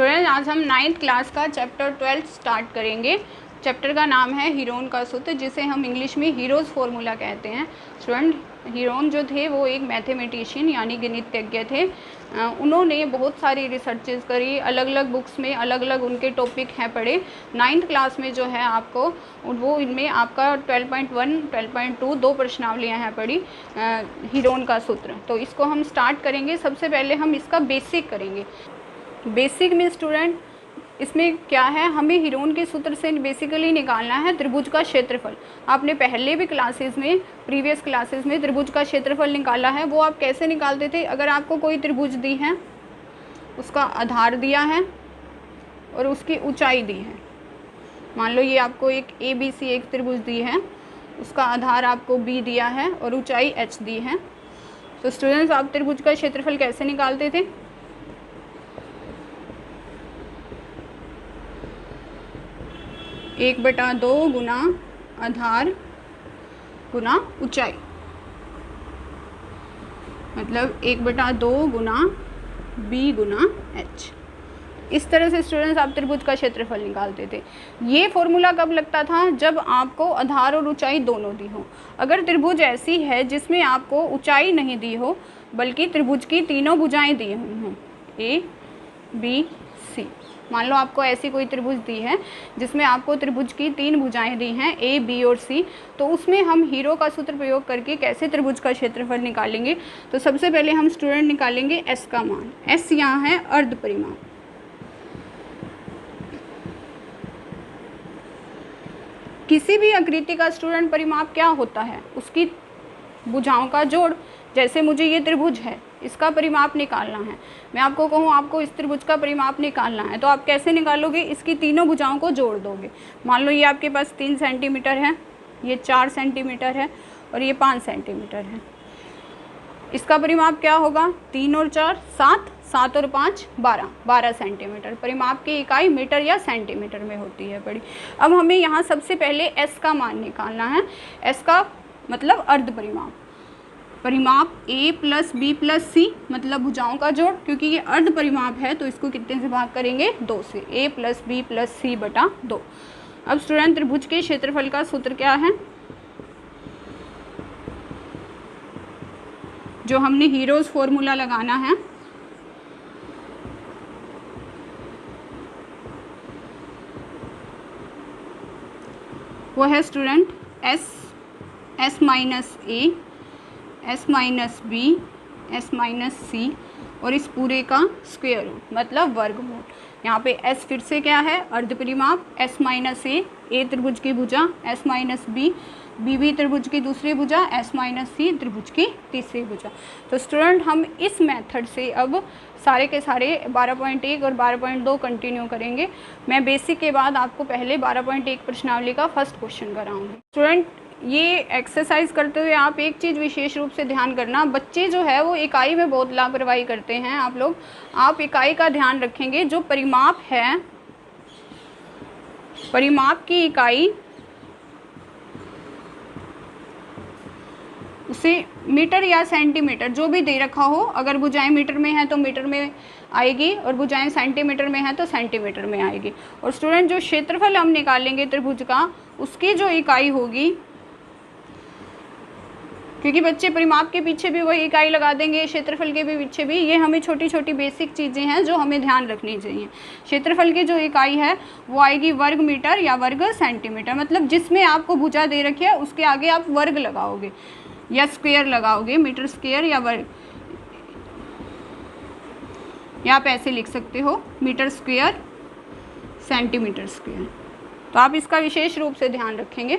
Student आज हम 9th class का चैप्टर 12 स्टार्ट करेंगे। चैप्टर का नाम है हीरोन का सूत्र, जिसे हम इंग्लिश में हीरोज़ फार्मूला कहते हैं। स्टूडेंट, हीरोन जो थे वो एक मैथमेटिशियन यानी गणितज्ञ थे। उन्होंने बहुत सारी रिसर्चेज करी, अलग अलग बुक्स में अलग अलग उनके टॉपिक हैं पढ़े। 9th क्लास में जो है आपको वो इनमें आपका 12.1 12.2 दो प्रश्नावलियाँ हैं पढ़ी हीरोन का सूत्र। तो इसको हम स्टार्ट करेंगे। सबसे पहले हम इसका बेसिक करेंगे। बेसिक में स्टूडेंट इसमें क्या है, हमें हीरोन के सूत्र से बेसिकली निकालना है त्रिभुज का क्षेत्रफल। आपने पहले भी क्लासेस में, प्रीवियस क्लासेस में त्रिभुज का क्षेत्रफल निकाला है। वो आप कैसे निकालते थे? अगर आपको कोई त्रिभुज दी है, उसका आधार दिया है और उसकी ऊंचाई दी है। मान लो ये आपको एक ABC एक त्रिभुज दी है, उसका आधार आपको B दिया है और ऊंचाई H दी है। तो स्टूडेंट्स, आप त्रिभुज का क्षेत्रफल कैसे निकालते थे? एक बटा दो गुना आधार गुना ऊंचाई, मतलब 1/2 गुना B गुना H। इस तरह से स्टूडेंट्स आप त्रिभुज का क्षेत्रफल निकालते थे। ये फॉर्मूला कब लगता था? जब आपको आधार और ऊंचाई दोनों दी हो। अगर त्रिभुज ऐसी है जिसमें आपको ऊंचाई नहीं दी हो, बल्कि त्रिभुज की तीनों भुजाएं दी हुई हों, A B C। मान लो आपको ऐसी कोई त्रिभुज दी है जिसमें आपको त्रिभुज की 3 भुजाएं दी हैं, A B और C। तो उसमें हम हीरो का सूत्र प्रयोग करके कैसे त्रिभुज का क्षेत्रफल निकालेंगे? तो सबसे पहले हम स्टूडेंट निकालेंगे S का मान। S यहाँ है अर्ध परिमाप। किसी भी आकृति का स्टूडेंट परिमाप क्या होता है? उसकी भुजाओं का जोड़। जैसे मुझे ये त्रिभुज है, इसका परिमाप निकालना है। मैं आपको कहूँ आपको इस त्रिभुज का परिमाप निकालना है, तो आप कैसे निकालोगे? इसकी तीनों भुजाओं को जोड़ दोगे। मान लो ये आपके पास 3 सेंटीमीटर है, ये 4 सेंटीमीटर है और ये 5 सेंटीमीटर है। इसका परिमाप क्या होगा? 3 और 4 7, 7 और 5 12, 12 सेंटीमीटर। परिमाप की इकाई मीटर या सेंटीमीटर में होती है बड़ी। अब हमें यहाँ सबसे पहले S का मान निकालना है। S का मतलब अर्ध परिमाप। परिमाप A + B + C, मतलब भुजाओं का जोड़। क्योंकि ये अर्ध परिमाप है तो इसको कितने से भाग करेंगे? 2 से। A + B + C बटा 2। अब स्टूडेंट, त्रिभुज के क्षेत्रफल का सूत्र क्या है? जो हमने हीरोज फॉर्मूला लगाना है, वो है student S - A S - B S - C और इस पूरे का स्क्वायर रूट, मतलब वर्गमूल। यहाँ पे S फिर से क्या है? अर्ध परिमाप। S - A त्रिभुज की भुजा, S - B भी त्रिभुज की दूसरी भुजा, S - C त्रिभुज की तीसरी भुजा। तो स्टूडेंट, हम इस मेथड से अब सारे के सारे 12.1 और 12.2 कंटिन्यू करेंगे। मैं बेसिक के बाद आपको पहले 12.1 प्रश्नावली का फर्स्ट क्वेश्चन कराऊंगी। स्टूडेंट, ये एक्सरसाइज करते हुए आप एक चीज़ विशेष रूप से ध्यान करना, बच्चे जो है वो इकाई में बहुत लापरवाही करते हैं। आप इकाई का ध्यान रखेंगे। जो परिमाप है, परिमाप की इकाई उसे मीटर या सेंटीमीटर जो भी दे रखा हो, अगर भुजाएं मीटर में हैं तो मीटर में आएगी और भुजाएं सेंटीमीटर में हैं तो सेंटीमीटर में आएगी। और स्टूडेंट, जो क्षेत्रफल हम निकालेंगे त्रिभुज का, उसकी जो इकाई होगी, क्योंकि बच्चे परिमाप के पीछे भी वही इकाई लगा देंगे, क्षेत्रफल के भी पीछे भी। ये हमें छोटी छोटी बेसिक चीज़ें हैं जो हमें ध्यान रखनी चाहिए। क्षेत्रफल की जो इकाई है वो आएगी वर्ग मीटर या वर्ग सेंटीमीटर। मतलब जिसमें आपको भुजा दे रखी है उसके आगे आप वर्ग लगाओगे या स्क्वायर लगाओगे, मीटर स्क्वायर या वर्ग, या आप ऐसे लिख सकते हो मीटर स्क्वायर सेंटीमीटर स्क्वायर। तो आप इसका विशेष रूप से ध्यान रखेंगे।